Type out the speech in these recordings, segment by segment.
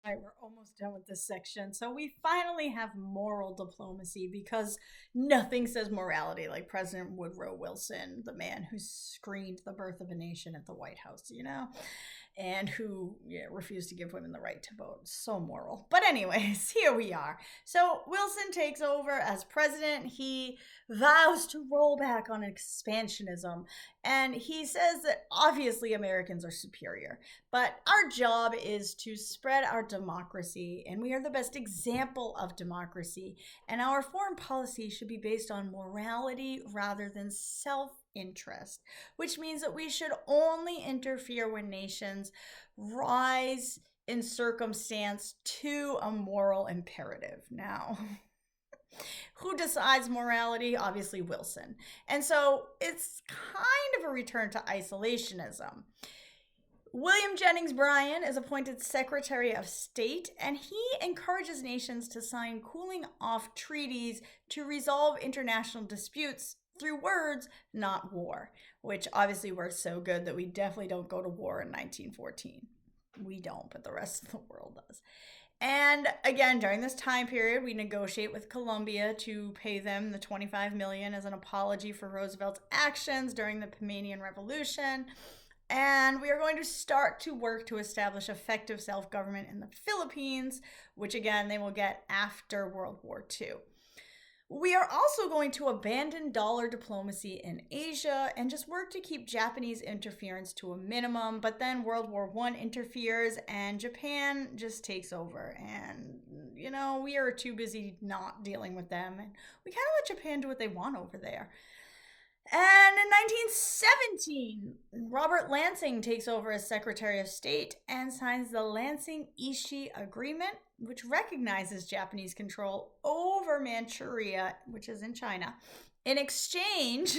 All right, we're almost done with this section. So we finally have moral diplomacy because nothing says morality like President Woodrow Wilson, the man who screened the birth of a nation at the White House, and who refused to give women the right to vote. So moral. But, anyways, here we are. So Wilson takes over as president. He vows to roll back on expansionism. And he says that obviously Americans are superior. But our job is to spread our democracy, and we are the best example of democracy. And our foreign policy should be based on morality rather than self interest, which means that we should only interfere when nations rise in circumstance to a moral imperative. Now, who decides morality? Obviously, Wilson. And so it's kind of a return to isolationism. William Jennings Bryan is appointed Secretary of State, and he encourages nations to sign cooling off treaties to resolve international disputes through words, not war, which obviously works so good that we definitely don't go to war in 1914. We don't, but the rest of the world does. And again, during this time period, we negotiate with Colombia to pay them the $25 million as an apology for Roosevelt's actions during the Pamanian Revolution. And we are going to start to work to establish effective self-government in the Philippines, which again, they will get after World War II. We are also going to abandon dollar diplomacy in Asia and just work to keep Japanese interference to a minimum. But then World War I interferes and Japan just takes over. And, we are too busy not dealing with them. And we kind of let Japan do what they want over there. And in 1917, Robert Lansing takes over as Secretary of State and signs the Lansing-Ishii Agreement, which recognizes Japanese control over Manchuria, which is in China, in exchange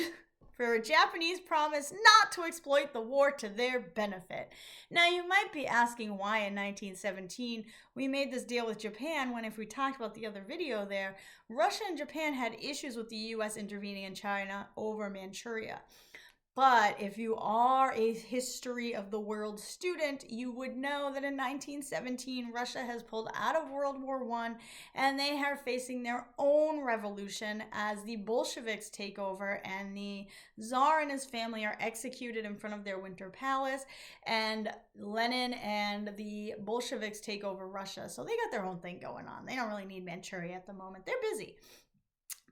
for a Japanese promise not to exploit the war to their benefit. Now, you might be asking why in 1917 we made this deal with Japan when, if we talked about the other video there, Russia and Japan had issues with the US intervening in China over Manchuria. But if you are a history of the world student, you would know that in 1917, Russia has pulled out of World War I, and they are facing their own revolution as the Bolsheviks take over and the Tsar and his family are executed in front of their Winter Palace, and Lenin and the Bolsheviks take over Russia. So they got their own thing going on. They don't really need Manchuria at the moment. They're busy.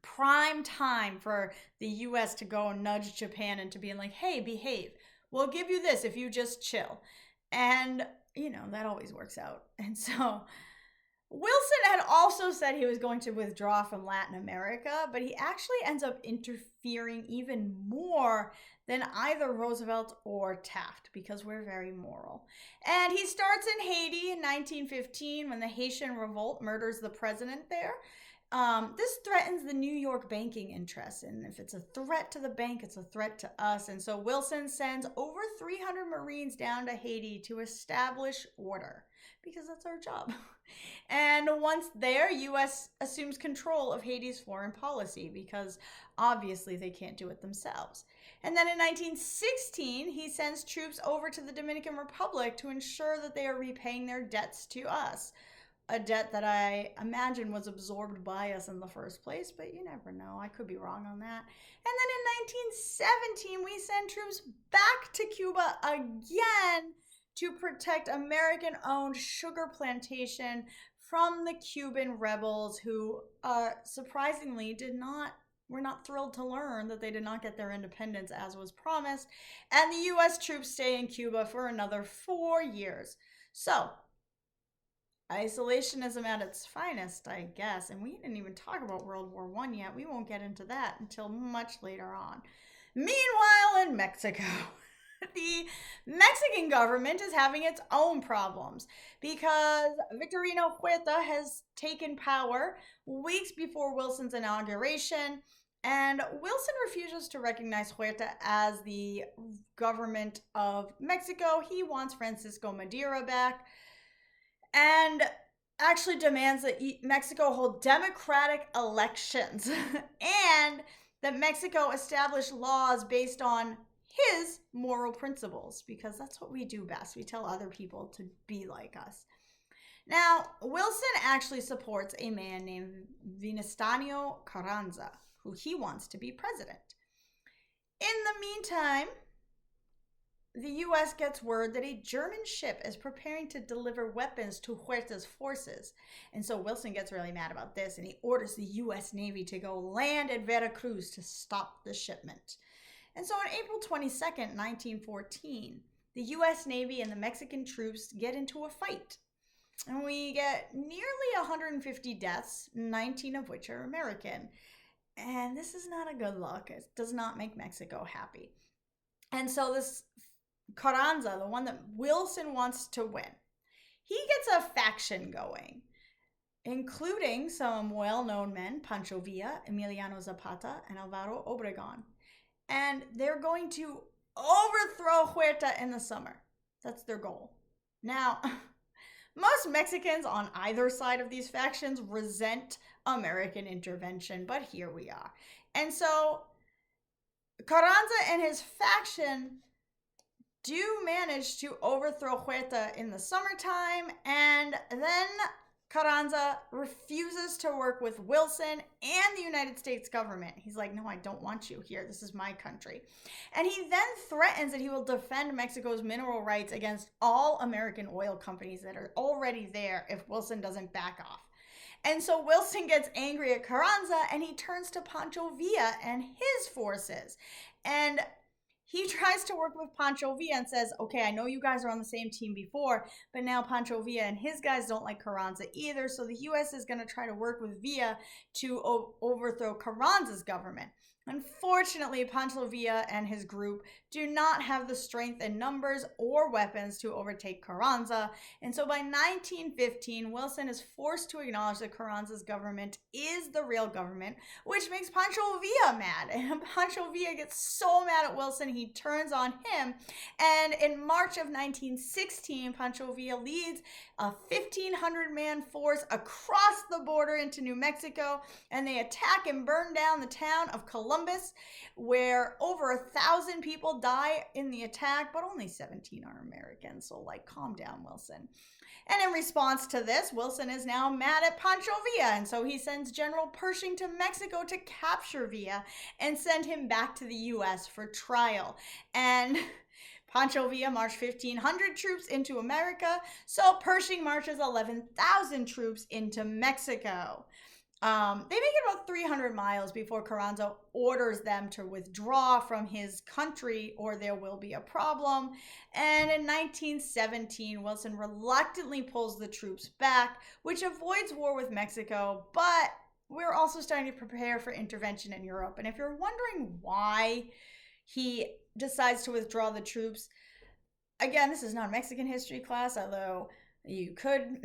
Prime time for the US to go and nudge Japan into being like, hey, behave. We'll give you this if you just chill. And, that always works out. And so Wilson had also said he was going to withdraw from Latin America, but he actually ends up interfering even more than either Roosevelt or Taft because we're very moral. And he starts in Haiti in 1915 when the Haitian revolt murders the president there. This threatens the New York banking interests, and if it's a threat to the bank, it's a threat to us. And so Wilson sends over 300 Marines down to Haiti to establish order, because that's our job. And once there, U.S. assumes control of Haiti's foreign policy, because obviously they can't do it themselves. And then in 1916, he sends troops over to the Dominican Republic to ensure that they are repaying their debts to us. A debt that I imagine was absorbed by us in the first place, but you never know. I could be wrong on that. And then in 1917, we send troops back to Cuba again to protect American-owned sugar plantation from the Cuban rebels who, surprisingly, were not thrilled to learn that they did not get their independence as was promised. And the U.S. troops stay in Cuba for another 4 years. So, isolationism at its finest, I guess. And we didn't even talk about World War I yet. We won't get into that until much later on. Meanwhile, in Mexico, the Mexican government is having its own problems because Victorino Huerta has taken power weeks before Wilson's inauguration. And Wilson refuses to recognize Huerta as the government of Mexico. He wants Francisco Madero back, and actually demands that Mexico hold democratic elections and that Mexico establish laws based on his moral principles, because that's what we do best. We tell other people to be like us. Now, Wilson actually supports a man named Venustiano Carranza, who he wants to be president. In the meantime, the U.S. gets word that a German ship is preparing to deliver weapons to Huerta's forces. And so Wilson gets really mad about this, and he orders the U.S. Navy to go land at Veracruz to stop the shipment. And so on April 22nd, 1914, the U.S. Navy and the Mexican troops get into a fight. And we get nearly 150 deaths, 19 of which are American. And this is not a good look. It does not make Mexico happy. And so this Carranza, the one that Wilson wants to win, he gets a faction going, including some well-known men, Pancho Villa, Emiliano Zapata, and Alvaro Obregon. And they're going to overthrow Huerta in the summer. That's their goal. Now, most Mexicans on either side of these factions resent American intervention, but here we are. And so Carranza and his faction do manage to overthrow Huerta in the summertime, and then Carranza refuses to work with Wilson and the United States government. He's like, no, I don't want you here. This is my country. And he then threatens that he will defend Mexico's mineral rights against all American oil companies that are already there if Wilson doesn't back off. And so Wilson gets angry at Carranza, and he turns to Pancho Villa and his forces. And he tries to work with Pancho Villa and says, okay, I know you guys are on the same team before, but now Pancho Villa and his guys don't like Carranza either, so the U.S. is going to try to work with Villa to overthrow Carranza's government. Unfortunately, Pancho Villa and his group do not have the strength in numbers or weapons to overtake Carranza, and so by 1915, Wilson is forced to acknowledge that Carranza's government is the real government, which makes Pancho Villa mad. And Pancho Villa gets so mad at Wilson, he turns on him, and in March of 1916, Pancho Villa leads a 1,500-man force across the border into New Mexico, and they attack and burn down the town of Columbus, where over 1,000 people die in the attack, but only 17 are American, so like, calm down, Wilson. And in response to this, Wilson is now mad at Pancho Villa, and so he sends General Pershing to Mexico to capture Villa and send him back to the U.S. for trial. And Pancho Villa marched 1,500 troops into America, so Pershing marches 11,000 troops into Mexico. They make it about 300 miles before Carranza orders them to withdraw from his country or there will be a problem. And in 1917, Wilson reluctantly pulls the troops back, which avoids war with Mexico, but we're also starting to prepare for intervention in Europe. And if you're wondering why he decides to withdraw the troops, again, this is not a Mexican history class, although you could...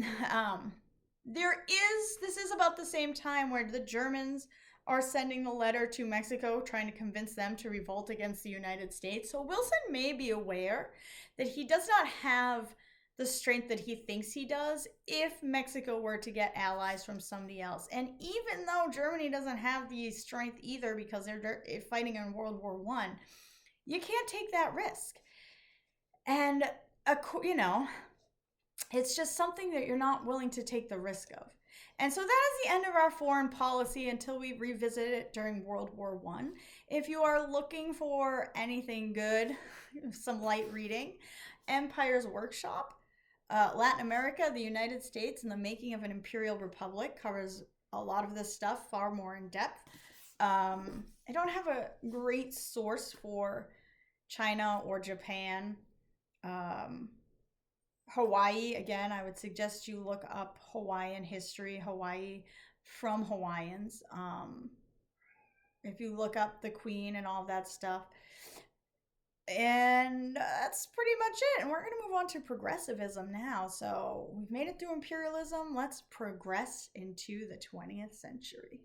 This is about the same time where the Germans are sending the letter to Mexico trying to convince them to revolt against the United States. So Wilson may be aware that he does not have the strength that he thinks he does if Mexico were to get allies from somebody else. And even though Germany doesn't have the strength either because they're fighting in World War I, you can't take that risk. And, it's just something that you're not willing to take the risk of. And so that is the end of our foreign policy until we revisit it during World War I. If you are looking for anything good, some light reading, Empire's Workshop, Latin America, the United States, and the Making of an Imperial Republic covers a lot of this stuff far more in depth. I don't have a great source for China or Japan. Hawaii, again, I would suggest you look up Hawaiian history, Hawaii from Hawaiians. If you look up the Queen and all that stuff. And that's pretty much it. And we're going to move on to progressivism now. So we've made it through imperialism. Let's progress into the 20th century.